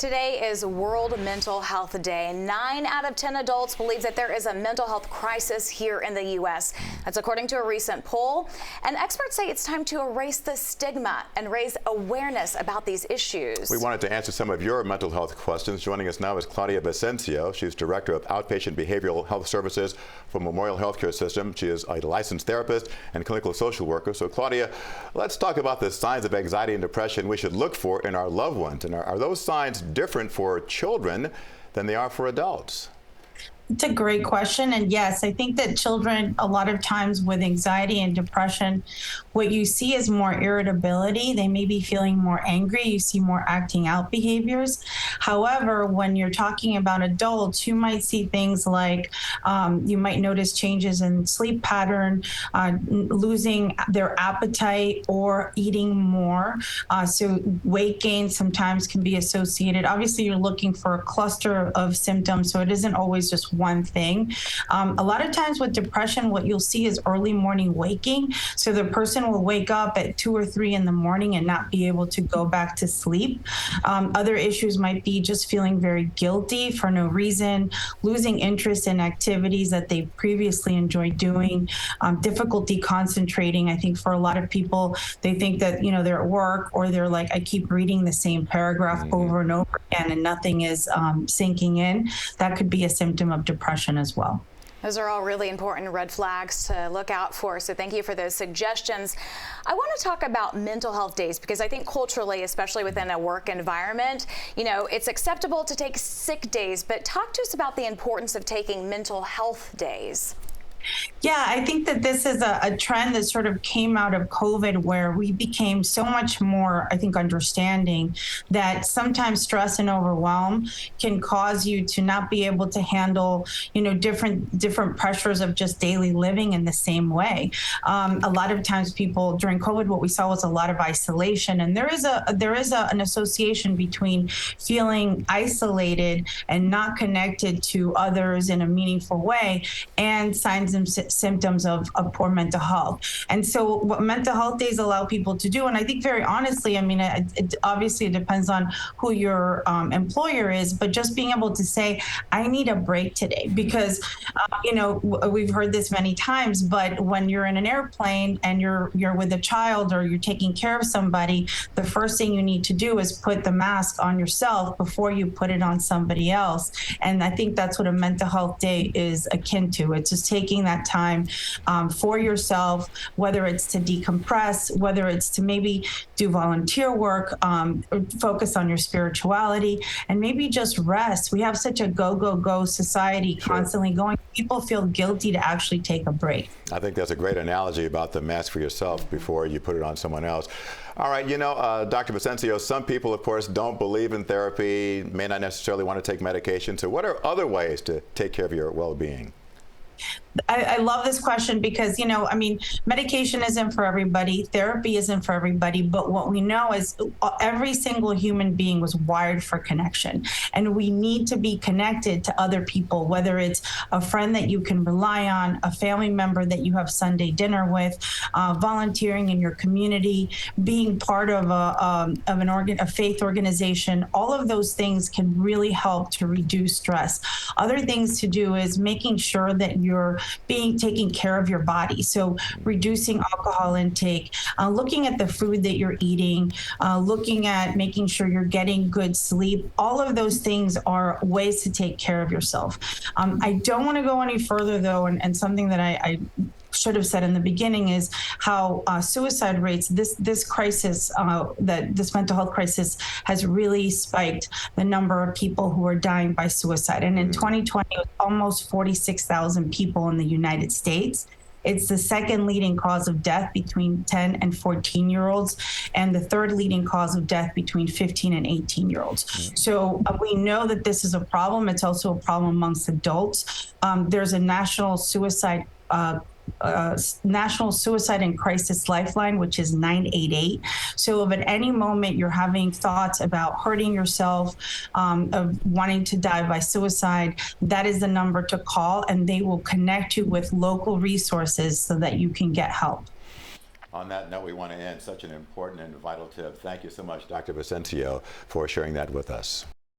Today is World Mental Health Day. 9 out of 10 adults believe that there is a mental health crisis here in the U.S. That's according to a recent poll. And experts say it's time to erase the stigma and raise awareness about these issues. We wanted to answer some of your mental health questions. Joining us now is Claudia Vicencio. She's Director of Outpatient Behavioral Health Services for Memorial Healthcare System. She is a licensed therapist and clinical social worker. So Claudia, let's talk about the signs of anxiety and depression we should look for in our loved ones. And are those signs different for children than they are for adults? It's a great question. And yes, I think that children, a lot of times with anxiety and depression, what you see is more irritability. They may be feeling more angry. You see more acting out behaviors. However, when you're talking about adults, you might see things like you might notice changes in sleep pattern, losing their appetite or eating more. So weight gain sometimes can be associated. Obviously, you're looking for a cluster of symptoms, so it isn't always just one thing. A lot of times with depression, what you'll see is early morning waking. So the person will wake up at 2 or 3 in the morning and not be able to go back to sleep. Other issues might be just feeling very guilty for no reason, losing interest in activities that they previously enjoyed doing, difficulty concentrating. I think for a lot of people, they think that, they're at work or they're like, I keep reading the same paragraph over and over again and nothing is sinking in. That could be a symptom of depression as well. Those are all really important red flags to look out for, so thank you for those suggestions. I want to talk about mental health days because I think culturally, especially within a work environment, it's acceptable to take sick days, but talk to us about the importance of taking mental health days. Yeah, I think that this is a trend that sort of came out of COVID where we became so much more, I think, understanding that sometimes stress and overwhelm can cause you to not be able to handle, different pressures of just daily living in the same way. A lot of times people during COVID, what we saw was a lot of isolation, and there is an association between feeling isolated and not connected to others in a meaningful way and signs and symptoms of poor mental health. And so what mental health days allow people to do, and I think very honestly, it obviously depends on who your employer is, but just being able to say, I need a break today, because, we've heard this many times, but when you're in an airplane and you're with a child or you're taking care of somebody, the first thing you need to do is put the mask on yourself before you put it on somebody else. And I think that's what a mental health day is akin to. It's just taking that time for yourself, whether it's to decompress, whether it's to maybe do volunteer work, or focus on your spirituality, and maybe just rest. We have such a go society constantly going. People feel guilty to actually take a break. I think that's a great analogy about the mask for yourself before you put it on someone else. All right, Dr. Vicencio, some people, of course, don't believe in therapy, may not necessarily want to take medication. So what are other ways to take care of your well-being? I love this question because, medication isn't for everybody. Therapy isn't for everybody. But what we know is every single human being was wired for connection. And we need to be connected to other people, whether it's a friend that you can rely on, a family member that you have Sunday dinner with, volunteering in your community, being part of a faith organization. All of those things can really help to reduce stress. Other things to do is making sure that you're taking care of your body. So reducing alcohol intake, looking at the food that you're eating, looking at making sure you're getting good sleep. All of those things are ways to take care of yourself. I don't want to go any further though, and something that I should have said in the beginning is how suicide rates, this crisis, this mental health crisis has really spiked the number of people who are dying by suicide. And in 2020, it was almost 46,000 people in the United States. It's the second leading cause of death between 10 and 14-year-olds, and the third leading cause of death between 15 and 18-year-olds. So we know that this is a problem. It's also a problem amongst adults. There's a national suicide and Crisis Lifeline, which is 988. So if at any moment you're having thoughts about hurting yourself, of wanting to die by suicide, that is the number to call, and they will connect you with local resources so that you can get help. On that note, we want to end such an important and vital tip. Thank you so much, Dr. Vicencio, for sharing that with us.